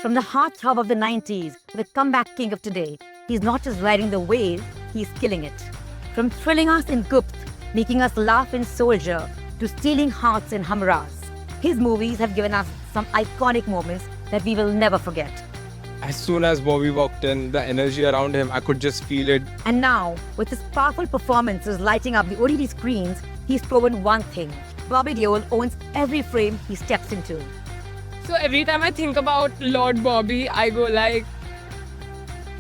From the heartthrob of the 90s to the comeback king of today, he's not just riding the wave, he's killing it. From thrilling us in Gupt, making us laugh in Soldier, to stealing hearts in Hamras, his movies have given us some iconic moments that we will never forget. As soon as Bobby walked in, the energy around him, I could just feel it. And now, with his powerful performances lighting up the OTT screens, he's proven one thing. Bobby Deol owns every frame he steps into. So every time I think about Lord Bobby, I go like,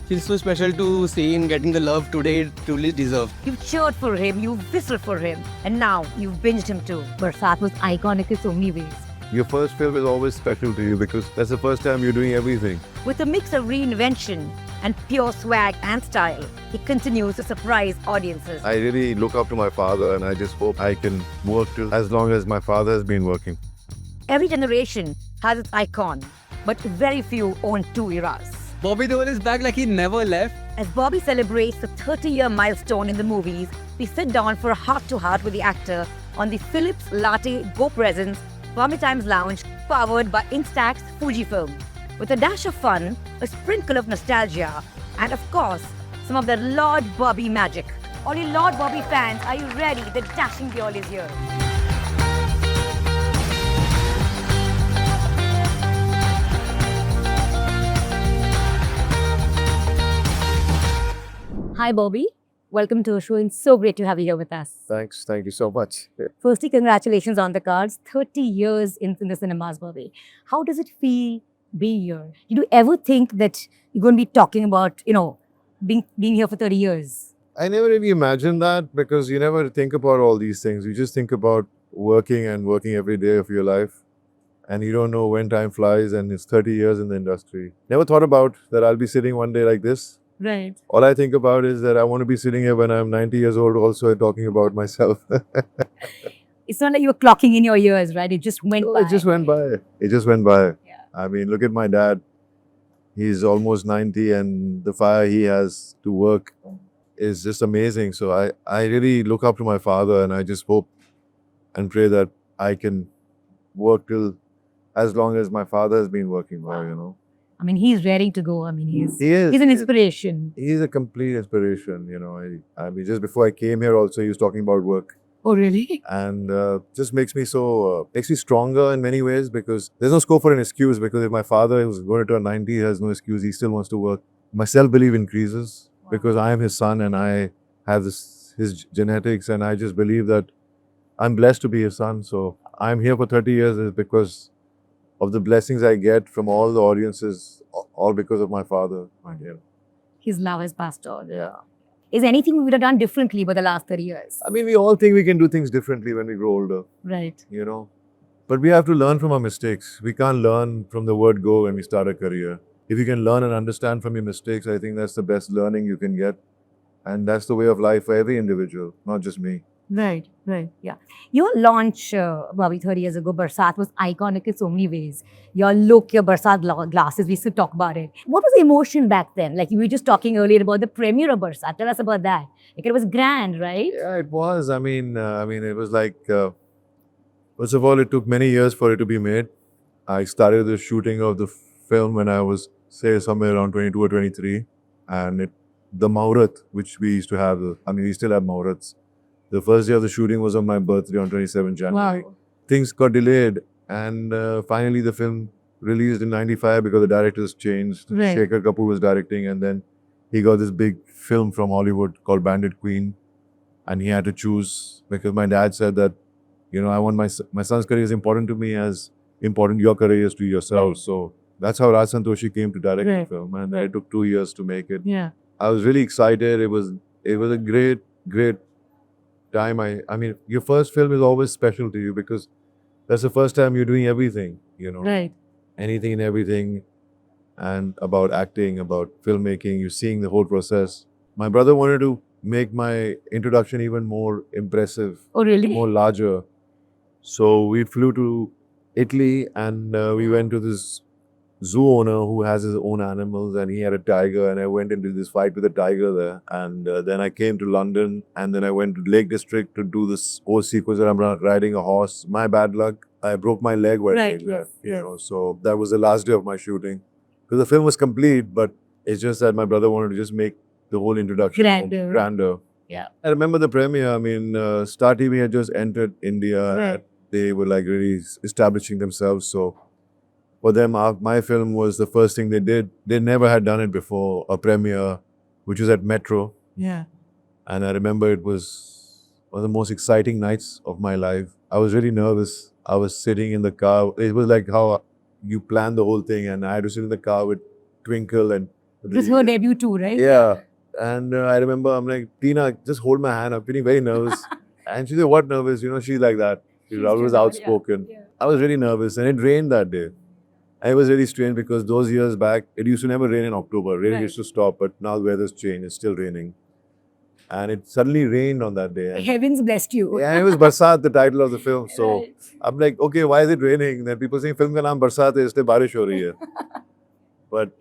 Feels so special to see him getting the love today it truly deserves. You've cheered for him, you've whistled for him, and now you've binged him too. Barsaat was iconic in so many ways. Your first film is always special to you because that's the first time you're doing everything. With a mix of reinvention and pure swag and style, he continues to surprise audiences. I really look up to my father and I just hope I can work till as long as my father has been working. Every generation has its icon, but very few own two eras. Bobby Deol is back like he never left. As Bobby celebrates the 30-year milestone in the movies, we sit down for a heart-to-heart with the actor on the Philips Latte Go Presents Bombay Times Lounge, powered by Instax's Fujifilm. With a dash of fun, a sprinkle of nostalgia, and of course, some of the Lord Bobby magic. All you Lord Bobby fans, are you ready? The dashing Deol is here. Hi, Bobby. Welcome to our show. It's so great to have you here with us. Thanks. Thank you so much. Firstly, congratulations on the cards. 30 years in the cinemas, Bobby. How does it feel being here? Did you ever think that you're going to be talking about, being here for 30 years? I never really imagined that because you never think about all these things. You just think about working and working every day of your life. And you don't know when time flies and it's 30 years in the industry. Never thought about that I'll be sitting one day like this. Right. All I think about is that I want to be sitting here when I'm 90 years old also and talking about myself. It's not like you were clocking in your years, right? It just went by. It just went by. It just went by. Yeah. I mean, look at my dad. He's almost 90 and the fire he has to work is just amazing. So I really look up to my father and I just hope and pray that I can work till as long as my father has been working for, I mean, he's ready to go. I mean, he's He is. an inspiration. He's a complete inspiration, I mean, just before I came here also, he was talking about work. Oh, really? And just makes me makes me stronger in many ways because there's no scope for an excuse because if my father who's going to turn 90 has no excuse, he still wants to work. My self-belief increases because I am his son and I have his genetics and I just believe that I'm blessed to be his son. So I'm here for 30 years is because of the blessings I get from all the audiences, all because of my father. His love has passed on. Yeah. Is anything we would have done differently for the last 30 years? I mean, we all think we can do things differently when we grow older, Right. But we have to learn from our mistakes. We can't learn from the word go when we start a career. If you can learn and understand from your mistakes, I think that's the best learning you can get. And that's the way of life for every individual, not just me. Right. Yeah. Your launch, Bobby, 30 years ago, Barsaat was iconic in so many ways. Your look, your Barsaat glasses, we still talk about it. What was the emotion back then? Like you were just talking earlier about the premiere of Barsaat. Tell us about that. Like it was grand, right? Yeah, it was. I mean, it was like, first of all, it took many years for it to be made. I started the shooting of the film when I was, say, somewhere around 22 or 23. And the Muhurat, which we used to have, we still have Muhurats. The first day of the shooting was on my birthday on 27 January. Wow. Things got delayed and finally the film released in 95 because the directors changed. Right. Shekhar Kapoor was directing and then he got this big film from Hollywood called Bandit Queen and he had to choose because my dad said that, I want my son's career is important to me as important your career is to yourself. Right. So that's how Raj Santoshi came to direct Right. the film and it took 2 years to make it. Yeah. I was really excited. It was a great time. I mean, your first film is always special to you because that's the first time you're doing everything, Right. anything and everything, and about acting, about filmmaking, you're seeing the whole process. My brother wanted to make my introduction even more impressive, Oh, really? more larger. So we flew to Italy and we went to this zoo owner who has his own animals and he had a tiger and I went into this fight with a tiger there and then I came to London and then I went to Lake District to do this whole sequence where I'm riding a horse. My bad luck, I broke my leg while Right, doing that, yes. so that was the last day of my shooting. Because the film was complete, but it's just that my brother wanted to just make the whole introduction grander. Yeah. I remember the premiere. I mean, Star TV had just entered India. Right. They were like really establishing themselves. So for them, my film was the first thing they did. They never had done it before, a premiere, which was at Metro. Yeah. And I remember it was one of the most exciting nights of my life. I was really nervous. I was sitting in the car. It was like how you plan the whole thing, and I had to sit in the car with Twinkle and. It was her debut too, right? Yeah. And I remember I'm like, Tina, just hold my hand. I'm feeling very nervous. And she said, what nervous? You know, she's like that. She's always outspoken. Yeah. I was really nervous, and it rained that day. And it was really strange because those years back, it used to never rain in October. Rain used to stop, but now the weather's changed. It's still raining. And it suddenly rained on that day. And Heavens blessed you. yeah, it was Barsaat, the title of the film. So Right. I'm like, okay, why is it raining? Then people saying, film ka naam Barsaat hai, isliye barish ho rahi hai. But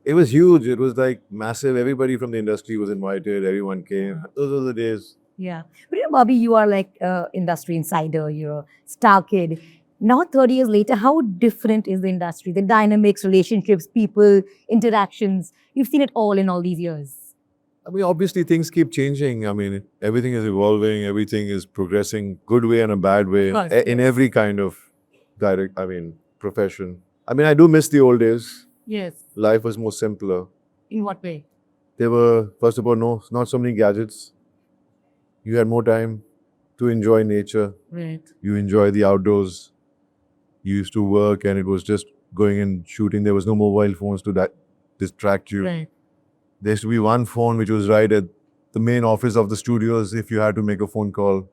it was huge. It was like massive. Everybody from the industry was invited. Everyone came. Those were the days. Yeah. But you know, Bobby, you are like industry insider. You're a star kid. Now, 30 years later, how different is the industry? The dynamics, relationships, people, interactions. You've seen it all in all these years. I mean, obviously things keep changing. I mean, everything is evolving. Everything is progressing, good way and a bad way, Of course, in every kind of profession. I mean, I do miss the old days. Yes. Life was more simpler. In what way? There were, first of all, not so many gadgets. You had more time to enjoy nature. Right. You enjoy the outdoors. You used to work and it was just going and shooting. There was no mobile phones to distract you. Right. There used to be one phone which was right at the main office of the studios if you had to make a phone call.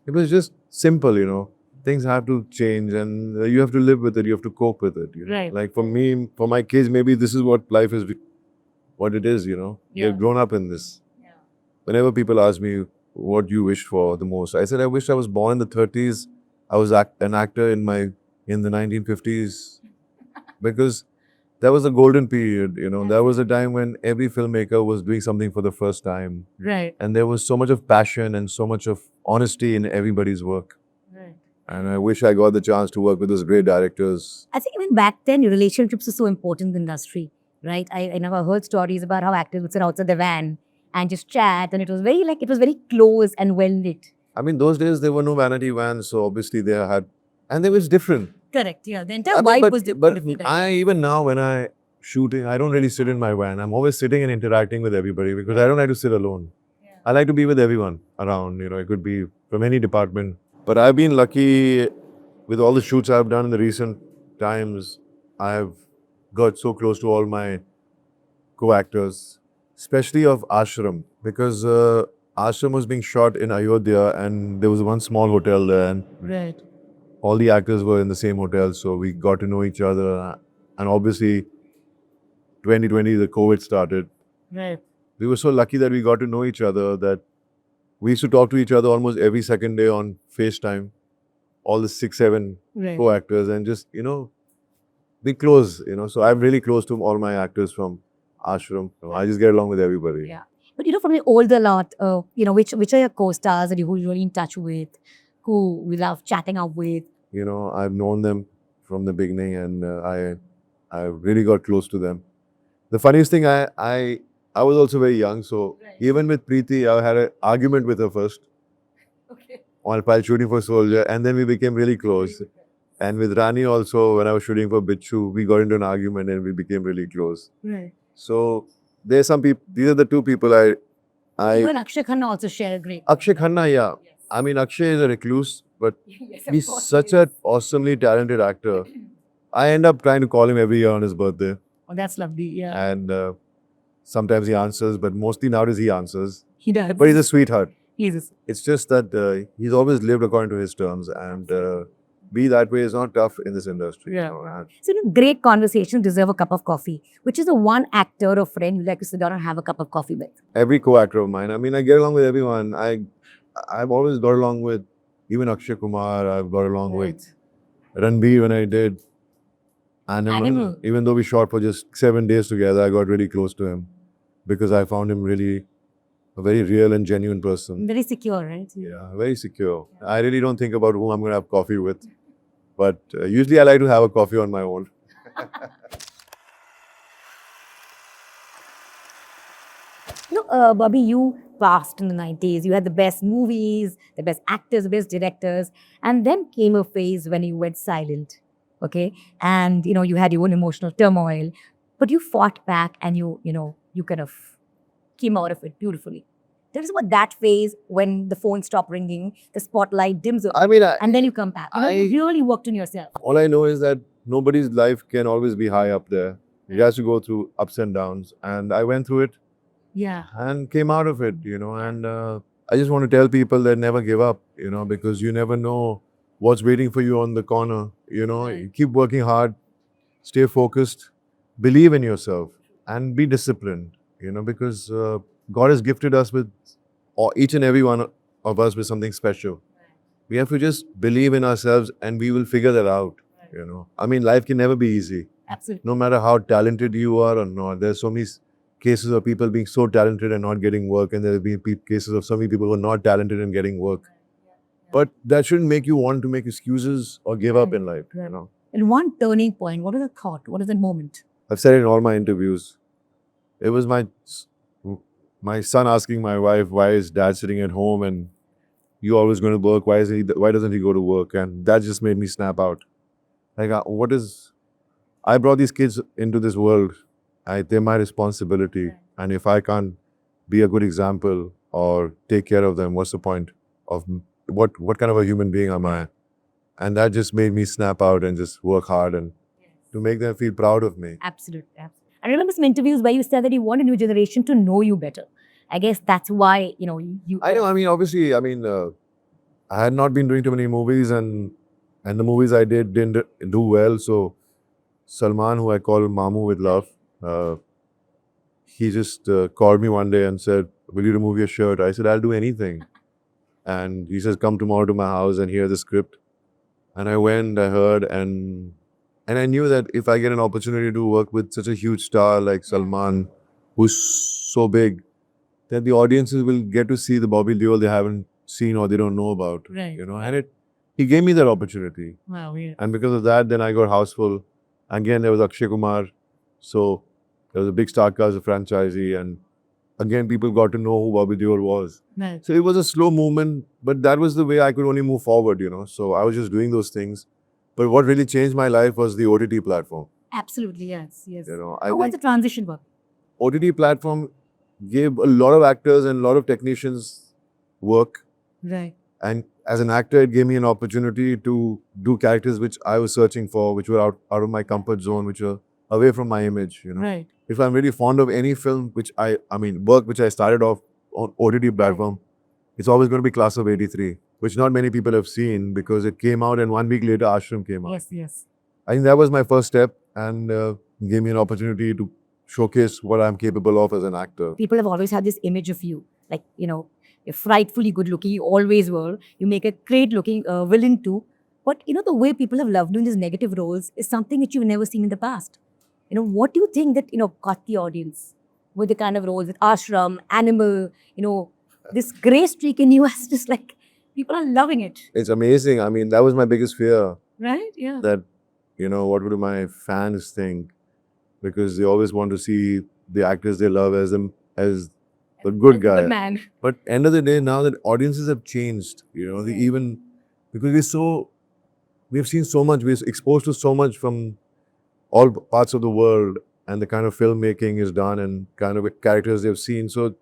It was just simple, you know. Things have to change and you have to live with it. You have to cope with it. You know? Right. Like for me, for my kids, maybe this is what life is, what it is, you know. Yeah. They've grown up in this. Yeah. Whenever people ask me what you wish for the most, I said, I wish I was born in the 30s. I was an actor in the 1950s because that was a golden period, you know. That was a time when every filmmaker was doing something for the first time. Right. And there was so much of passion and so much of honesty in everybody's work. Right. And I wish I got the chance to work with those great directors. I think even back then, your relationships were so important in the industry, right? I never heard stories about how actors would sit outside the van and just chat, and it was very close and well knit. I mean, those days there were no vanity vans, so obviously they had, and it was different. Correct. Yeah. The entire vibe was different. But even now when I shooting, I don't really sit in my van. I'm always sitting and interacting with everybody because I don't like to sit alone. Yeah. I like to be with everyone around. You know, it could be from any department. But I've been lucky with all the shoots I've done in the recent times. I've got so close to all my co-actors, especially of Ashram, because Ashram was being shot in Ayodhya and there was one small hotel there and Right. all the actors were in the same hotel, so we got to know each other. And obviously, 2020, the COVID started. Right. We were so lucky that we got to know each other that we used to talk to each other almost every second day on FaceTime, all the 6, 7 Right. co-actors, and just, you know, be close, you know. So I'm really close to all my actors from Ashram. I just get along with everybody. Yeah. But you know, from the older lot, you know, which are your co-stars that you're really in touch with, who we love chatting up with? You know, I've known them from the beginning and I really got close to them. The funniest thing, I was also very young, so even with Preeti, I had an argument with her first Okay. while shooting for Soldier, and then we became really close. And with Rani also, when I was shooting for Bichu, we got into an argument and we became really close. Right. So there's some people, these are the two people You and Akshay Khanna also share a great. Akshay Khanna, yeah. I mean, Akshay is a recluse, but Yes, he's such an awesomely talented actor. I end up trying to call him every year on his birthday. Oh, that's lovely. Yeah. And sometimes he answers, but mostly nowadays he answers. He does. But he's a sweetheart. He's It's just that he's always lived according to his terms, and be that way is not tough in this industry. Yeah. So, So, you know, great conversations deserve a cup of coffee. Which is the one actor or friend you like to sit down and have a cup of coffee with? every co-actor of mine, I mean, I get along with everyone. I've always got along with even Akshay Kumar. I've got along with Ranbir when I did Animal. Even though we shot for just 7 days together, I got really close to him because I found him really a very real and genuine person. Very secure, right? Yeah, very secure. I really don't think about who I'm going to have coffee with. But usually I like to have a coffee on my own. No, Bobby, you passed in the 90s. You had the best movies, the best actors, the best directors. And then came a phase when you went silent. Okay. And, you had your own emotional turmoil, but you fought back and you kind of came out of it beautifully. Tell us about that phase when the phone stopped ringing, the spotlight dims, I mean, and then you come back. You really worked on yourself. all I know is that nobody's life can always be high up there. You have to go through ups and downs. And I went through it Yeah. and came out of it, and I just want to tell people that never give up, because you never know what's waiting for you on the corner. You keep working hard, stay focused, believe in yourself, and be disciplined, because God has gifted us with, or each and every one of us with something special. We have to just believe in ourselves and we will figure that out, I mean, life can never be easy. Absolutely. No matter how talented you are or not. There's so many cases of people being so talented and not getting work, and there have been cases of so many people who are not talented and getting work. But that shouldn't make you want to make excuses or give up in life. And one turning point, what was the thought? What is the moment? I've said it in all my interviews. It was my son asking my wife, why is dad sitting at home and you always going to work? Why doesn't he go to work? And that just made me snap out. Like, I brought these kids into this world. They're my responsibility. And if I can't be a good example or take care of them, what's the point of what kind of a human being am I? And that just made me snap out and just work hard and to make them feel proud of me. Absolutely. I remember some interviews where you said that you want a new generation to know you better. I guess that's why, you... I know. I mean, obviously, I had not been doing too many movies and the movies I did didn't do well. So Salman, who I call Mamu with love, he just called me one day and said, will you remove your shirt? I said, I'll do anything. And he says, come tomorrow to my house and hear the script. And I went, I heard, and I knew that if I get an opportunity to work with such a huge star like Salman, who's so big, that the audiences will get to see the Bobby Deol they haven't seen or they don't know about. Right. And he gave me that opportunity. Wow, yeah. And because of that, then I got houseful. Again, there was Akshay Kumar. So there was a big star cast, a franchisee. And again, people got to know who Bobby Deol was. Right. So it was a slow movement, but that was the way I could only move forward, So I was just doing those things. But what really changed my life was the OTT platform. Absolutely, yes. I What's the think transition work? OTT platform gave a lot of actors and a lot of technicians work. Right. And as an actor, it gave me an opportunity to do characters which I was searching for, which were out of my comfort zone, which were away from my image, Right. If I'm really fond of any film, work which I started off on OTT platform, it's always going to be Class of 83, which not many people have seen because it came out and 1 week later Ashram came out. Yes. I think that was my first step and gave me an opportunity to showcase what I'm capable of as an actor. People have always had this image of you, like, you're frightfully good looking, you always were. You make a great looking villain too. But, the way people have loved doing these negative roles is something that you've never seen in the past. What do you think that, caught the audience with the kind of roles with Ashram, Animal, this grey streak in you is just like, people are loving it. It's amazing. I mean, that was my biggest fear. Right? Yeah. That, what would my fans think? Because they always want to see the actors they love as the good guy. The man. But end of the day, now that audiences have changed, they even, because we've seen so much, we're exposed to so much from all parts of the world and the kind of filmmaking is done and kind of characters they've seen. So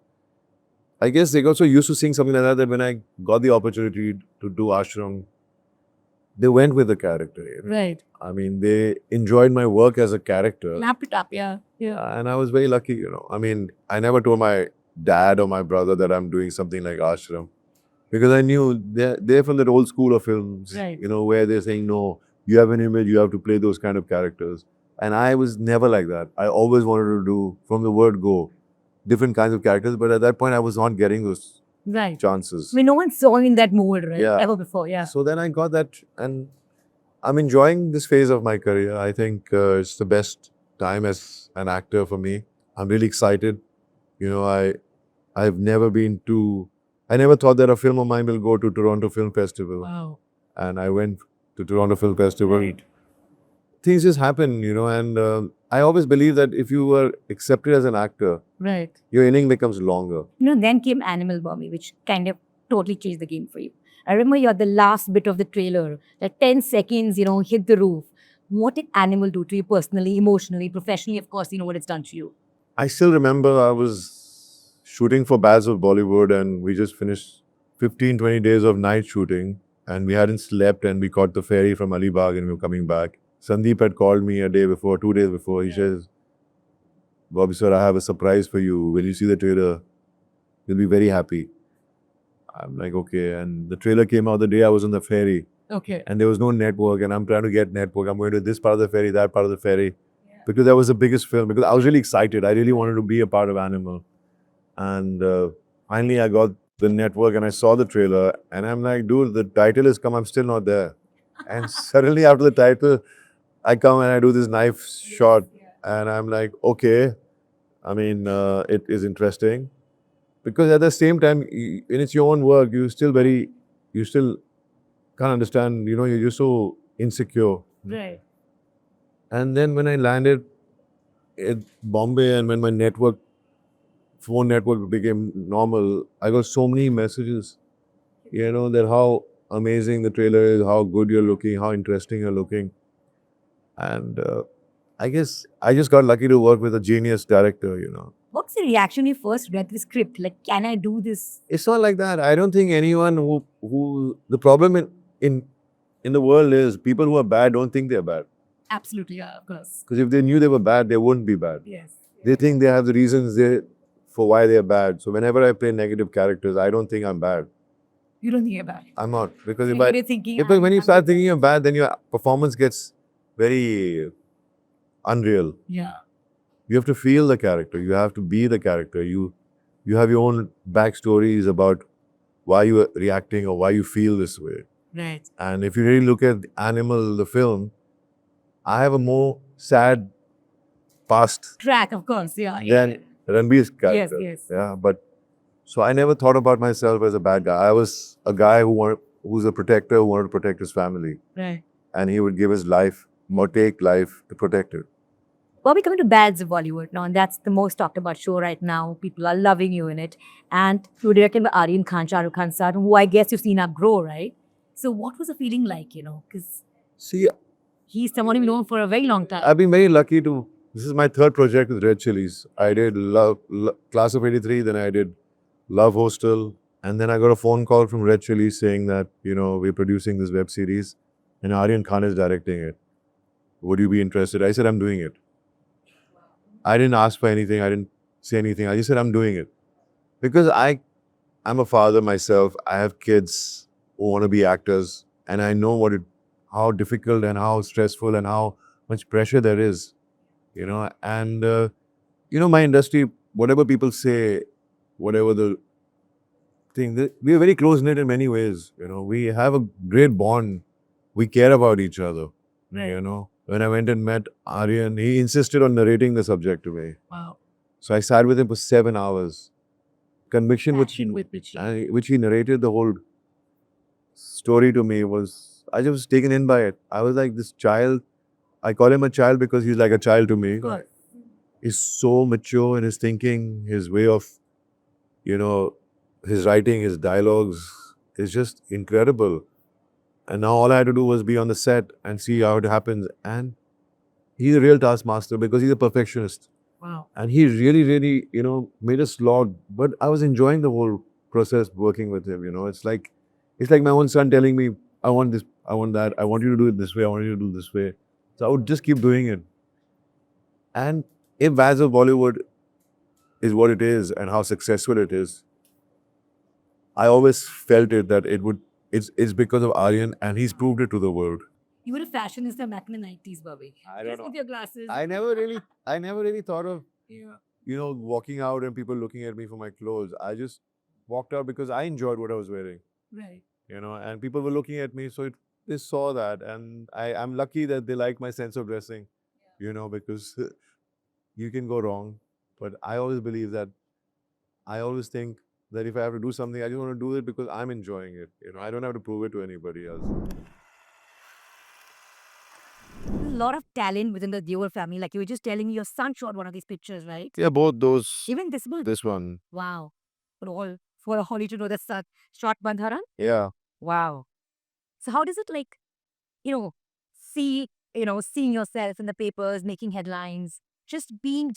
I guess they got so used to seeing something like that when I got the opportunity to do Ashram, they went with the character. Right. I mean, they enjoyed my work as a character. Lapped it up, yeah. And I was very lucky, I mean, I never told my dad or my brother that I'm doing something like Ashram because I knew they're from that old school of films, Right. Where they're saying, no, you have an image, you have to play those kind of characters. And I was never like that. I always wanted to do, from the word go, different kinds of characters. But at that point, I was not getting those chances. I mean, no one saw you in that mold, right? Yeah. Ever before, yeah. So then I got that, and I'm enjoying this phase of my career. I think it's the best time as an actor for me. I'm really excited. I've never been I never thought that a film of mine will go to Toronto Film Festival. Wow. And I went to Toronto Film Festival. Right. Things just happen, and I always believe that if you were accepted as an actor, Right. your inning becomes longer. Then came Animal Bobby, which kind of totally changed the game for you. I remember you're the last bit of the trailer, that 10 seconds, hit the roof. What did Animal do to you personally, emotionally, professionally? Of course, you know what it's done to you. I still remember I was shooting for Bads of Bollywood and we just finished 15, 20 days of night shooting and we hadn't slept and we caught the ferry from Alibag and we were coming back. Sandeep had called me a day before, 2 days before. He says, Bobby sir, I have a surprise for you. When you see the trailer, you'll be very happy. I'm like, okay. And the trailer came out the day I was on the ferry Okay. and there was no network and I'm trying to get network. I'm going to this part of the ferry, that part of the ferry. Because that was the biggest film. Because I was really excited. I really wanted to be a part of Animal. And finally I got the network and I saw the trailer and I'm like, dude, the title has come. I'm still not there. And suddenly after the title, I come and I do this knife shot and I'm like, okay. I mean, it is interesting. Because at the same time, when it's your own work, you still can't understand, you're just so insecure. Right. And then when I landed in Bombay and when my phone network became normal, I got so many messages, that how amazing the trailer is, how good you're looking, how interesting you're looking. And I guess I just got lucky to work with a genius director. What's the reaction when you first read the script? Like, can I do this? It's not like that. I don't think anyone who the problem in the world is people who are bad don't think they're bad. Absolutely. Yeah, of course. Because if they knew they were bad, they wouldn't be bad. Yes. They think they have the reasons for why they're bad. So whenever I play negative characters, I don't think I'm bad. You don't think about it. I'm not. Because You're thinking, when you start thinking you're bad, then your performance gets very unreal. Yeah. You have to feel the character. You have to be the character. You have your own backstories about why you are reacting or why you feel this way. Right. And if you really look at Animal, the film, I have a more sad past track, of course. Yeah. than Ranbir's character. Yes. Yeah, but so I never thought about myself as a bad guy. I was a guy who's a protector who wanted to protect his family, Right. and he would give his life, or take life to protect it. Bobby, coming to Bads of Bollywood now, and that's the most talked about show right now. People are loving you in it. And you directed by Aryan Khan, Shah Rukh Khan sir, who I guess you've seen up grow, right? So what was the feeling like, Because See, he's someone you've known for a very long time. I've been very lucky to. This is my third project with Red Chillies. I did Class of '83, then I did Love Hostel, and then I got a phone call from Red Chillies saying that we're producing this web series, and Aryan Khan is directing it. Would you be interested? I said I'm doing it. I didn't ask for anything. I didn't say anything. I just said I'm doing it because I'm a father myself. I have kids who want to be actors, and I know how difficult and how stressful and how much pressure there is, And my industry, whatever people say, whatever the thing, we are very close knit in many ways. We have a great bond. We care about each other. Right. When I went and met Aryan, he insisted on narrating the subject to me. Wow. So I sat with him for 7 hours. Conviction, With which which he narrated the whole story to me was, I just was taken in by it. I was like, this child, I call him a child because he's like a child to me. course. He's so mature in his thinking, his way of, his writing, his dialogues is just incredible. And now all I had to do was be on the set and see how it happens. And he's a real taskmaster because he's a perfectionist. Wow. And he really, really, made us slog. But I was enjoying the whole process working with him, It's like my own son telling me, I want this, I want that, I want you to do it this way, I want you to do it this way. So I would just keep doing it. And if Vaz of Bollywood is what it is and how successful it is, I always felt it that it's because of Aryan and he's proved it to the world. You were a fashionista back in the 90s, Bobby. I don't know. With your glasses. I never really thought of, Yeah. walking out and people looking at me for my clothes. I just walked out because I enjoyed what I was wearing, Right. and people were looking at me. So they saw that. And I'm lucky that they like my sense of dressing, because you can go wrong. But I always believe that, I always think that if I have to do something, I just want to do it because I'm enjoying it. I don't have to prove it to anybody else. lot of talent within the Deol family. Like you were just telling me, your son shot one of these pictures, right? Yeah, both those. Even this one. This one. Wow. For a Holly to know that's a short Bandharan. Yeah. Wow. So how does it like, seeing yourself in the papers, making headlines, just being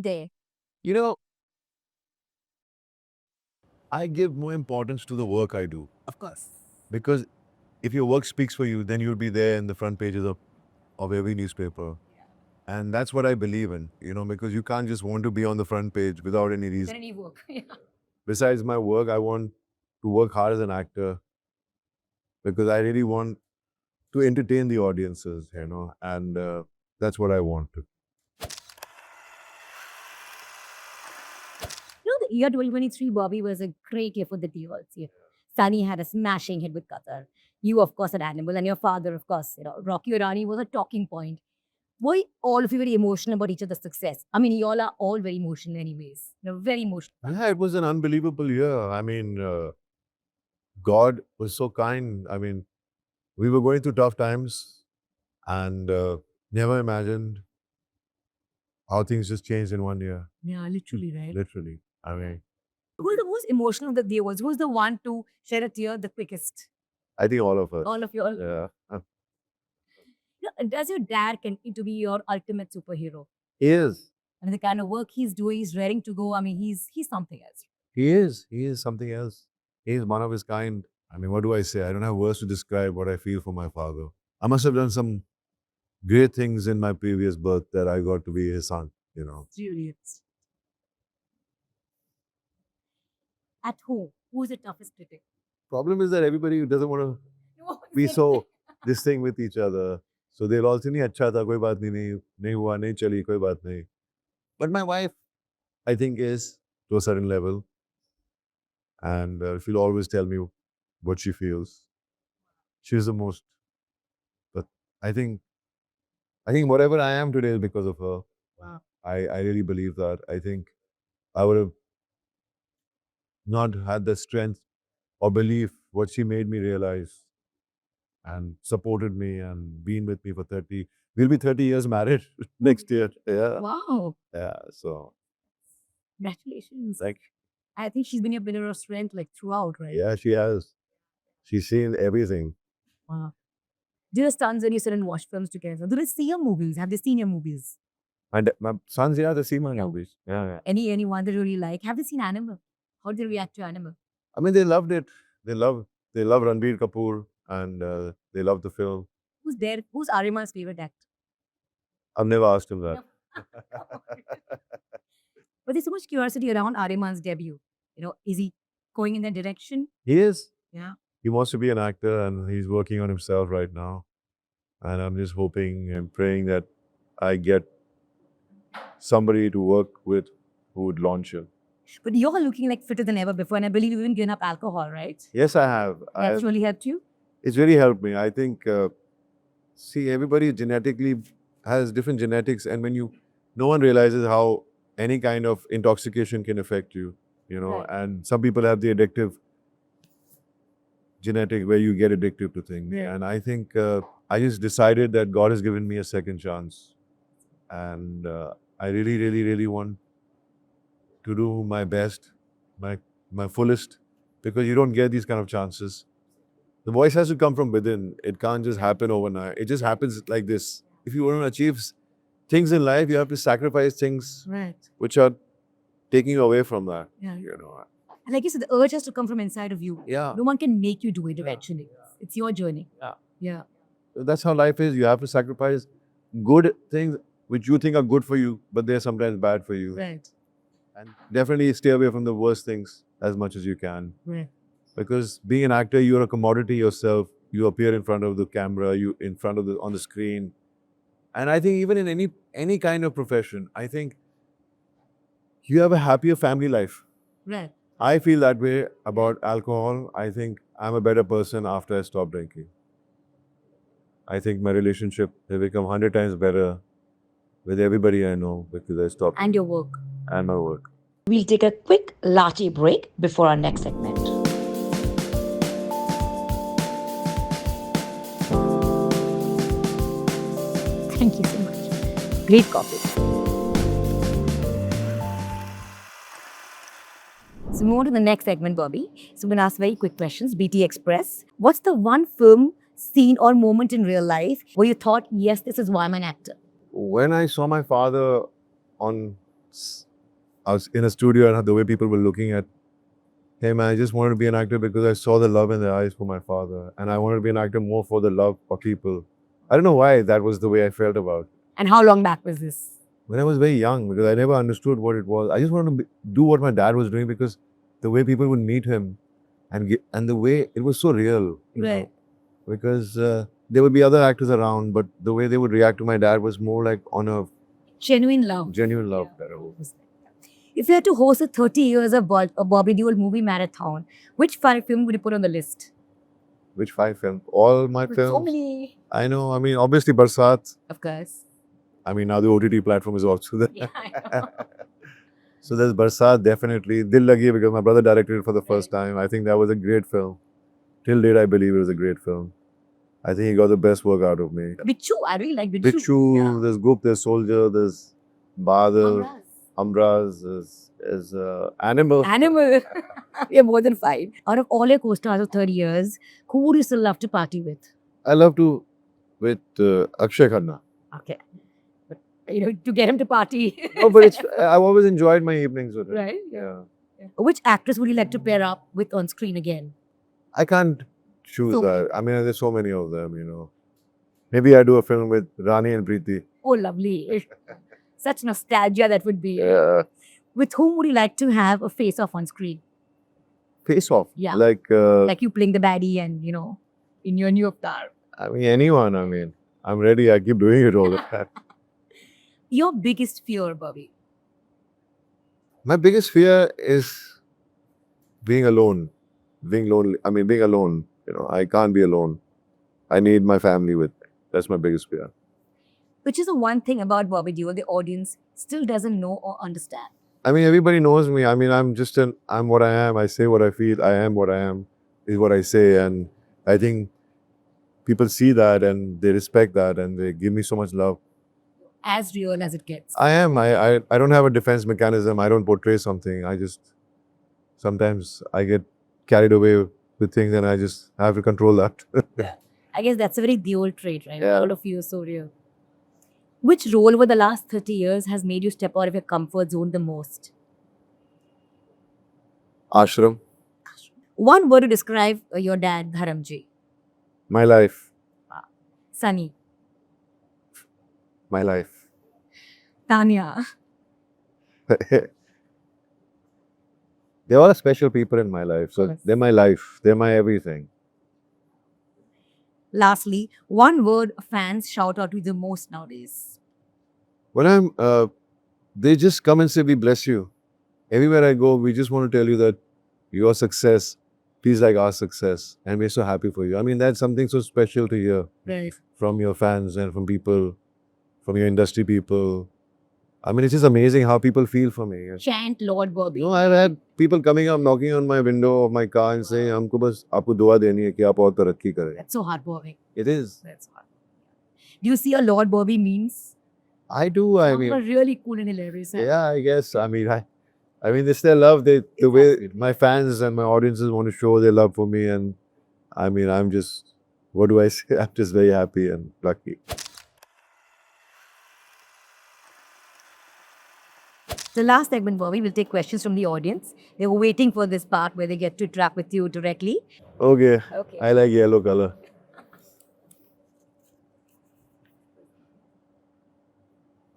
there? You know, I give more importance to the work I do. Of course. Because if your work speaks for you, then you'll be there in the front pages of every newspaper. And that's what I believe in, because you can't just want to be on the front page without any reason. Any work. Yeah. Besides my work, I want to work hard as an actor because I really want to entertain the audiences, and that's what I want to. The year 2023, Bobby, was a great year for the Deols. Yeah. Sunny had a smashing hit with Qatar. You, of course, had Animal, and your father, of course, Rocky Irani was a talking point. Were all of you very emotional about each other's success? I mean, you all are all very emotional anyways. Very emotional. Yeah, it was an unbelievable year. I mean, God was so kind. I mean, we were going through tough times and never imagined how things just changed in 1 year. Yeah, literally, right? Literally. I mean, Who's the most emotional of the Deols? Who's the one to shed a tear the quickest? I think all of us. All of you all. Yeah. Does your dad continue to be your ultimate superhero? He is. And the kind of work he's doing, he's raring to go. I mean, he's something else. He is. He is something else. He is one of his kind. I mean, what do I say? I don't have words to describe what I feel for my father. I must have done some great things in my previous birth that I got to be his son, Really is. At home, who's the toughest critic? Problem is that everybody doesn't want to be so this thing with each other. So they'll all say, nahi, acha tha, koi baat nahi hua, nahi chali, koi baat nahi. But my wife, I think, is to a certain level. And she'll always tell me what she feels. She's the most. But I think whatever I am today is because of her. Wow. I really believe that. I think I would have not had the strength or belief what she made me realize and supported me and been with me for 30. We'll be 30 years married next year. Yeah. Wow. Yeah. So, Congratulations. like, I think she's been your pillar of strength like throughout, right? yeah, she has. She's seen everything. Wow. Do your sons and you sit and watch films together? Do they see your movies? Have they seen your movies? And my sons, they see my movies. Yeah. Anyone they really like? Have they seen Animal? How do they react to Animal? I mean, they loved it. They love Ranbir Kapoor and they love the film. Who's there? Who's Ariman's favorite actor? I've never asked him that. But there's so much curiosity around Ariman's debut. Is he going in that direction? He is. Yeah. He wants to be an actor and he's working on himself right now. And I'm just hoping and praying that I get somebody to work with who would launch him. But you're looking like fitter than ever before, and I believe you've even given up alcohol, right? Yes, I have. That's really helped you? It's really helped me. I think, see, everybody genetically has different genetics, and no one realizes how any kind of intoxication can affect you, Right. and some people have the addictive genetic where you get addicted to things. Yeah. And I think I just decided that God has given me a second chance. And I really, really, really want to do my best, my fullest, because you don't get these kind of chances. The voice has to come from within. It can't just happen overnight. It just happens like this. If you want to achieve things in life, you have to sacrifice things Right. which are taking you away from that. Yeah. And And like you said, the urge has to come from inside of you. yeah, No one can make you do it eventually. It's your journey. Yeah. Yeah. that's how life is. You have to sacrifice good things which you think are good for you, but they're sometimes bad for you. Right. And definitely stay away from the worst things as much as you can. Right. Because being an actor, you're a commodity yourself. You appear in front of the camera, you in front of on the screen. And I think even in any kind of profession, I think you have a happier family life. Right. I feel that way about alcohol. I think I'm a better person after I stopped drinking. I think my relationship has become 100 times better with everybody I know because I stopped. And your work. And my work. We'll take a quick latte break before our next segment. Thank Great copy. So move on to the next segment, Bobby. So I'm going to ask very quick questions. BT Express. What's the one film, scene or moment in real life where you thought, yes, this is why I'm an actor? When I saw my father I was in a studio and the way people were looking at him, I just wanted to be an actor because I saw the love in their eyes for my father. And I wanted to be an actor more for the love for people. I don't know why that was the way I felt about it. And how long back was this? When I was very young, because I never understood what it was. I just wanted to do what my dad was doing because the way people would meet him and the way it was so real. You know, because there would be other actors around, but the way they would react to my dad was more like on a Genuine love. genuine love. If you had to host a 30 years of Bobby Deol movie marathon, which 5 film would you put on the list? Which 5 films? All my So films. many. I know. I mean, obviously Barsaat. Of course. I mean, now the OTT platform is also there. Yeah, I know. So there's Barsaat, definitely. Dil Lagi, because my brother directed it for the first time. I think that was a great film. Till date, I believe it was a great film. I think he got the best work out of me. Bichu, I really like Bichu. Bichu, there's Goop, there's Soldier, there's Bahadur, Amras. Amraz, there's Animal. Animal. We have more than 5. Out of all your co-stars of 30 years, who would you still love to party with? I love to with Akshay Khanna. Okay. But, to get him to party. No, but I've always enjoyed my evenings with him. Right? Yeah. Which actress would you like to pair up with on screen again? I can't choose So that. I mean, there's so many of them. Maybe I do a film with Rani and Preeti. Oh, lovely. Such nostalgia that would be. Yeah. With whom would you like to have a face-off on screen? Face off. Yeah. Like, Like you playing the baddie and, in your new avatar. I mean, anyone. I mean, I'm ready. I keep doing it all the time. Your biggest fear, Bobby? My biggest fear is being alone. Being lonely. I mean, being alone. I can't be alone. I need my family with me. That's my biggest fear. Which is the one thing about Bobby Deol the audience still doesn't know or understand. I mean, everybody knows me. I mean, I'm what I am. I say what I feel. I am what I am, is what I say. And I think people see that and they respect that and they give me so much love. As real as it gets. I am. I don't have a defense mechanism. I don't portray something. Sometimes I get carried away with things and I just have to control that. I guess that's a very Deol trait, right? Yeah. All of you are so real. Which role over the last 30 years has made you step out of your comfort zone the most? Ashram. One word to describe your dad, Dharamji. My life. Sunny. My life. Tanya. They're all special people in my life. So Yes. they're my life. They're my everything. Lastly, one word fans shout out to you the most nowadays. When they just come and say, we bless you. Everywhere I go, we just want to tell you that your success feels like our success. And we're so happy for you. I mean, that's something so special to hear Right. from your fans and from people, from your industry people. I mean, it's just amazing how people feel for me. Chant Lord Bobby. I've had people coming up, knocking on my window of my car and saying, "हमको बस आपको दुआ देनी है कि आप और तरक्की करें." That's so heartwarming. It is. That's heartwarming. Do you see a Lord Bobby memes? I do. I Some mean, are really cool and hilarious. Huh? yeah, I guess. I mean, it's their love. The way my fans and my audiences want to show their love for me, and I mean, what do I say? I'm just very happy and lucky. The last segment, Bobby, we'll take questions from the audience. They were waiting for this part where they get to interact with you directly. Okay. Okay. I like yellow color.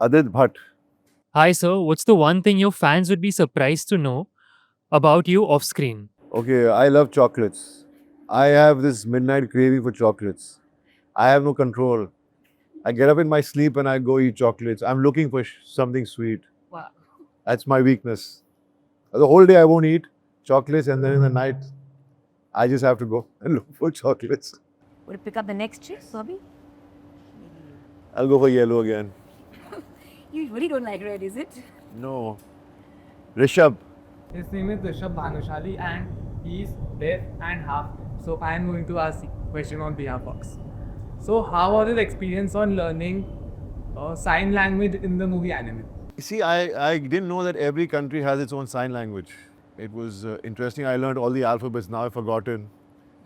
Adit Bhatt. Hi, sir. What's the one thing your fans would be surprised to know about you off screen? Okay, I love chocolates. I have this midnight craving for chocolates. I have no control. I get up in my sleep and I go eat chocolates. I'm looking for something sweet. Wow. That's my weakness. The whole day I won't eat chocolates, and then in the night, I just have to go and look for chocolates. Would you pick up the next trick, Bobby? I'll go for yellow again. You really don't like red, is it? No. Rishabh. His name is Rishabh Bhanushali and he's deaf and half. So I am going to ask the question on behalf of us. So how was his experience on learning sign language in the movie anime? See, I didn't know that every country has its own sign language. It was interesting. I learned all the alphabets. Now I've forgotten.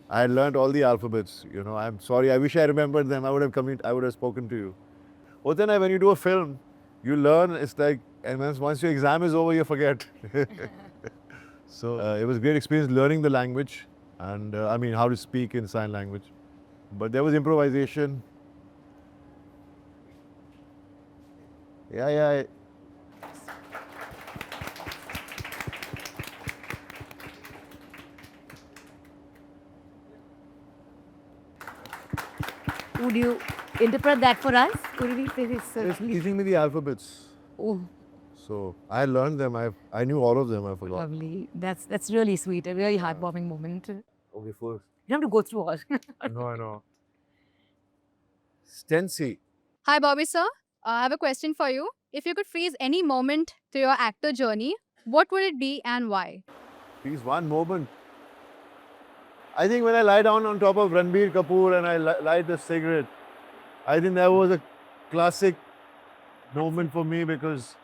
I had learned all the alphabets. You know, I'm sorry. I wish I remembered them. I would have I would have spoken to you. But then when you do a film, you learn. It's like, and once your exam is over, you forget. So it was a great experience learning the language, and I mean how to speak in sign language. But there was improvisation. Yeah. Would you interpret that for us? Could we say this? It's teaching me the alphabets. Oh, So I learned them. I knew all of them. I forgot. lovely. That's really sweet. A really heartwarming moment. You Okay, first. don't have to go through all. No, I know. Stency. Hi, Bobby sir. I have a question for you. If you could freeze any moment to your actor journey, what would it be and why? Please, one moment. I think when I lie down on top of Ranbir Kapoor and I light the cigarette, I think that was a classic moment for me because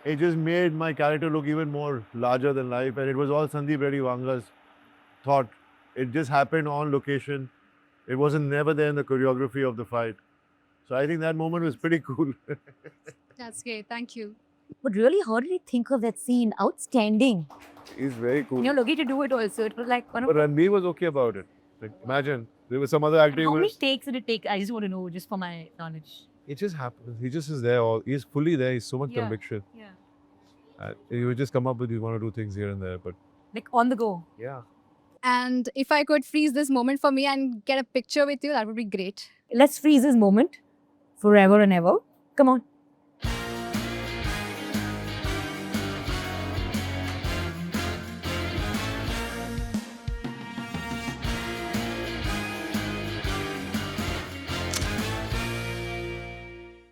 it just made my character look even more larger than life, and it was all Sandeep Reddy Vanga's thought. It just happened on location. It wasn't never there in the choreography of the fight. So I think that moment was pretty cool. That's great. Thank you. But really, how did he think of that scene? Outstanding. He's very cool. You're lucky to do it also. It was like one of But Ranbir was okay about it. Like, imagine there was some other actor. how many takes did it take? I just want to know, just for my knowledge. It just happens. He just is there. He's fully there. He's so much Yeah. conviction. Yeah. He would just come up with one or two things here and there. But Like on the go. yeah. And if I could freeze this moment for me and get a picture with you, that would be great. Let's freeze this moment forever and ever. Come on.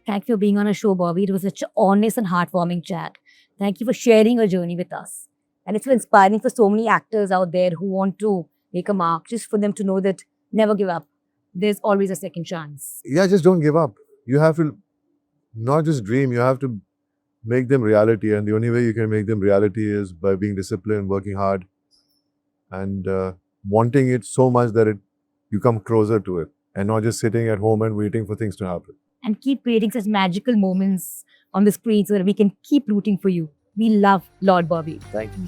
Thank you for being on our show, Bobby. It was such an honest and heartwarming chat. Thank you for sharing your journey with us. And it's so inspiring for so many actors out there who want to make a mark, just for them to know that never give up. There's always a second chance. Yeah, just don't give up. You have to not just dream, you have to make them reality. And the only way you can make them reality is by being disciplined, working hard, and wanting it so much that you come closer to it and not just sitting at home and waiting for things to happen. And keep creating such magical moments on the screen so that we can keep rooting for you. We love Lord Bobby. Thank you.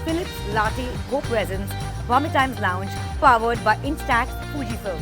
Philips Latte Go Presents Bombay Times Lounge, powered by Instax Fujifilm.